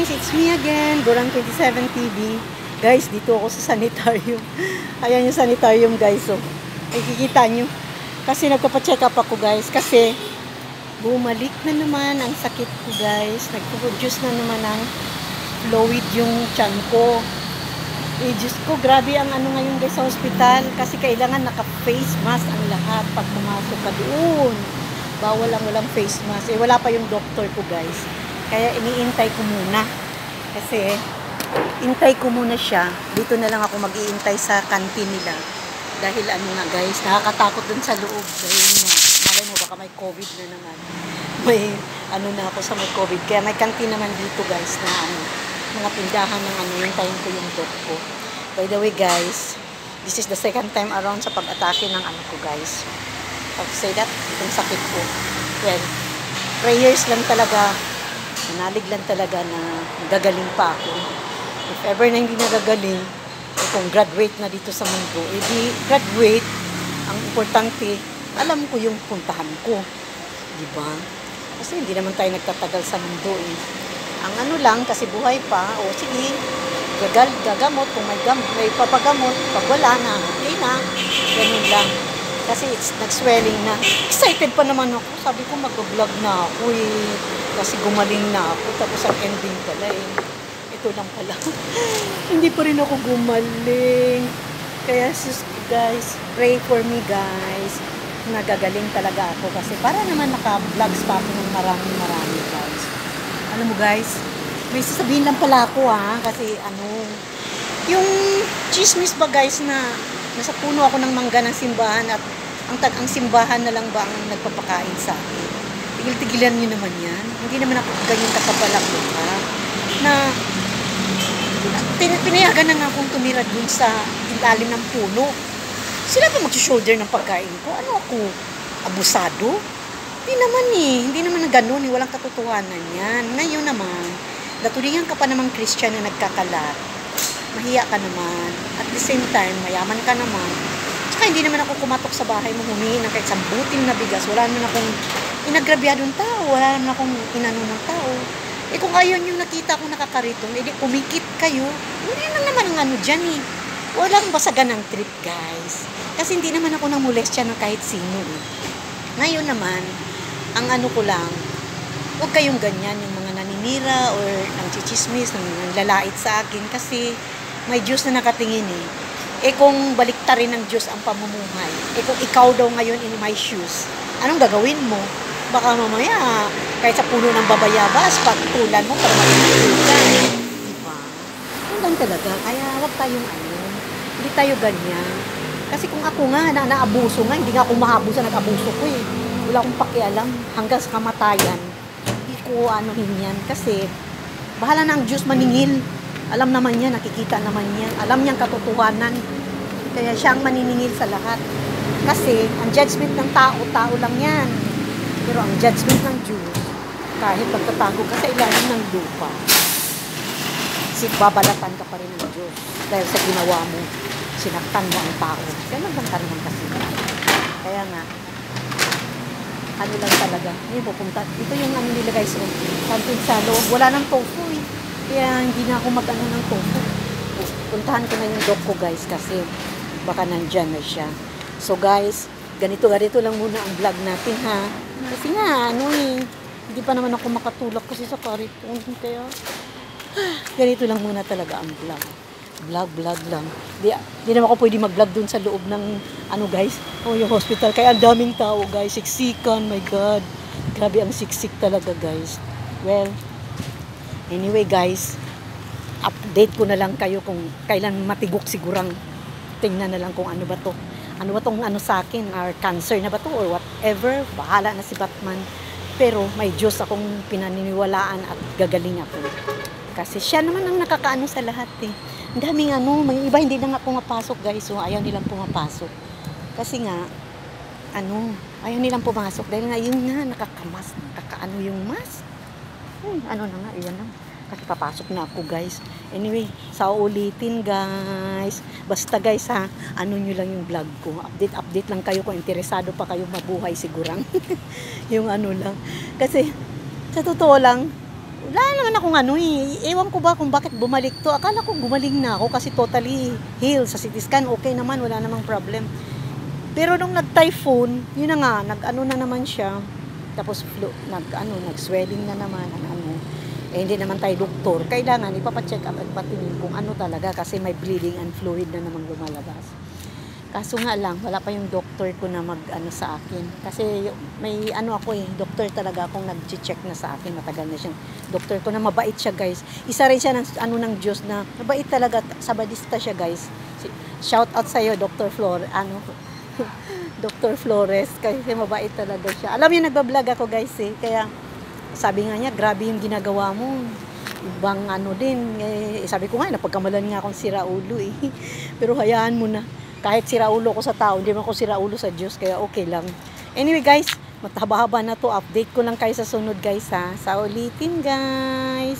guys, it's me again, Gorang 27 TV. Guys, dito ako sa sanitarium. Ayan yung sanitarium guys. So, nakikita nyo. Kasi nagpapacheck up ako guys. Kasi bumalik na naman ang sakit ko guys. Nagpo-produce na naman ng fluid yung tiyan ko. Eh, Diyos ko, grabe ang ano ngayon guys sa hospital. Kasi kailangan naka-face mask ang lahat pag pumasok ka doon. Bawal lang walang face mask. Eh, wala pa yung doctor ko guys. Kaya iniintay ko muna. Kasi, intay ko muna siya. Dito na lang ako mag-iintay sa kantin nila. Dahil ano nga guys, nakakatakot dun sa loob. Dahil nga, malay mo baka may COVID na naman. May ano na ako sa may COVID. Kaya may kantin naman dito guys na ano, mga tindahan ng ano, hintayin ko yung doc ko. By the way guys, this is the second time around sa pag-atake ng ano ko guys. How to say that? Itong sakit ko. Well, prayers lang talaga. Manalig lang talaga na gagaling pa ako. If ever na hindi nagagaling, eh kung graduate na dito sa mundo, eh di graduate, ang importante, alam ko yung puntahan ko. Diba? Kasi hindi naman tayo nagtatagal sa mundo eh. Ang ano lang, kasi buhay pa, o sige, gagamot, kung may papagamot, pag wala na, okay na, ganun lang. Kasi it's nag-swelling na. Excited pa naman ako. Sabi ko mag-vlog na ako eh. Kasi gumaling na ako. Tapos ang ending pala eh. Ito lang pala. Hindi pa rin ako gumaling. Kaya sus guys, pray for me guys. Nagagaling talaga ako. Kasi para naman naka-vlogs pa ako ng marami guys. Alam mo guys, may sasabihin lang pala ako ha. Kasi ano, yung chismis ba guys na nasa puno ako ng mangga ng simbahan at ang simbahan na lang ba ang nagpapakain sa akin. Tigil-tigilan nyo naman yan. Hindi naman ako ganyan kakapalak ha. Na pinayagan na nga akong tumira dun sa ilalim ng puno. Sila pa mag-shoulder ng pagkain ko. Ano ako? Abusado? Hindi naman eh. Hindi naman na ganun eh. Walang katotohanan yan. Ngayon naman, natulingan ka pa namang Christian na nagkakalat. Mahiya ka naman. At the same time, mayaman ka naman. Tsaka hindi naman ako kumatok sa bahay mo, humingi ng kahit sambuting na bigas. Wala naman akong inagrabyadong tao. Wala naman akong inano ng tao. Eh kung ayaw nyo nakita akong nakakariton, edi kumikit kayo. Hindi lang naman ang ano dyan eh. Walang basagan ng trip guys. Kasi hindi naman ako nang molestya ng kahit sino eh. Ngayon naman, ang ano ko lang, huwag kayong ganyan yung mga naninira or nang chichismis, nang lalait sa akin. Kasi may Diyos na nakatingin eh. Eh kung baliktarin ng Diyos ang pamumuhay, eh kung ikaw daw ngayon in my shoes, anong gagawin mo? Baka mamaya, kahit sa puno ng babayabas, pagtulan mo para magiging ka. Diba? Yun lang talaga. Kaya wag tayong ano, hindi tayo ganyan. Kasi kung ako nga, naabuso nga, hindi nga ako mahabuso, nag-abuso ko eh. Wala akong pakialam hanggang sa kamatayan. Hindi ko anuhin yan. Kasi, bahala na ang Diyos maningil. Alam naman niya, nakikita naman niya. Alam niyang katotohanan. Kaya siya ang maniningil sa lahat. Kasi, ang judgment ng tao, tao lang yan. Pero ang judgment ng Diyos, kahit magtatago ka sa ilalim ng lupa, babalatan ka pa rin ng Diyos. Dahil sa ginawa mo, sinaktan mo ang tao. Ganun lang ka naman kasi. Kaya nga, ano lang talaga. Ngayon pupunta. Ito yung ano nila guys. Something sa loob. Wala nang tofu eh. Kaya hindi na ako mag-ano ng tofu. Puntahan ko na yung doc ko guys kasi baka nandyan na siya. So guys, ganito lang muna ang vlog natin ha. Kasi nga, ano eh. Hindi pa naman ako makatulak kasi sa kariton. Kaya, ganito lang muna talaga ang vlog. Vlog lang. Di naman ako pwede mag-vlog dun sa loob ng ano guys, yung hospital. Kaya ang daming tao guys, siksikan, my God. Grabe ang siksik talaga guys. Well, anyway guys, update ko na lang kayo kung kailan matigok sigurang. Tingnan na lang kung ano ba to. Ano ba tong ano sa akin, or cancer na ba to or whatever. Bahala na si Batman. Pero may Diyos akong pinaniniwalaan at gagaling ako. Kasi siya naman ang nakakaano sa lahat eh. Ang daming ano, may iba hindi na nga pumapasok guys. So ayaw nilang pumapasok. Kasi nga, ano, ayaw nilang pumasok. Dahil nga yun nga, nakakamas, nakakaano yung mask. Ano na nga, iyan lang. Kasi papasok na ako guys. Anyway, sa ulitin guys. Basta guys ha, ano nyo lang yung vlog ko. Update lang kayo kung interesado pa kayo mabuhay sigurang. Yung ano lang. Kasi, sa totoo lang, Wala naman akong ano eh. Ewan ko ba kung bakit bumalik to. Akala ko gumaling na ako kasi totally healed. Sa CT scan, okay naman, wala namang problem. Pero nung nag-typhoon, yun na nga, nag-ano na naman siya. Tapos nag-swelling na naman, ano. Eh, hindi naman tayo doktor. Kailangan ipapacheck up at patingin kung ano talaga kasi may bleeding and fluid na namang lumalabas. Kaso nga lang, wala pa yung doctor ko na mag-ano sa akin. Kasi may ano ako eh, doctor talaga akong nag-check na sa akin. Matagal na siyang doctor ko na mabait siya guys. Isa rin siya ng, ano ng Diyos na mabait talaga. Sabadista siya guys. Shout out sa'yo, Dr. Dr. Flores. Kasi mabait talaga siya. Alam niyo, nagbablog ako guys eh. Kaya sabi nga niya, grabe yung ginagawa mo. Ibang ano din. Eh, sabi ko nga, napagkamalan nga akong sira ulo eh. Pero hayaan mo na. Kahit sira ulo ko sa tao, hindi man ako sira ulo sa Diyos, kaya okay lang. Anyway guys, matahaba-haba na to. Update ko lang kayo sa sunod guys ha. Sa ulitin guys.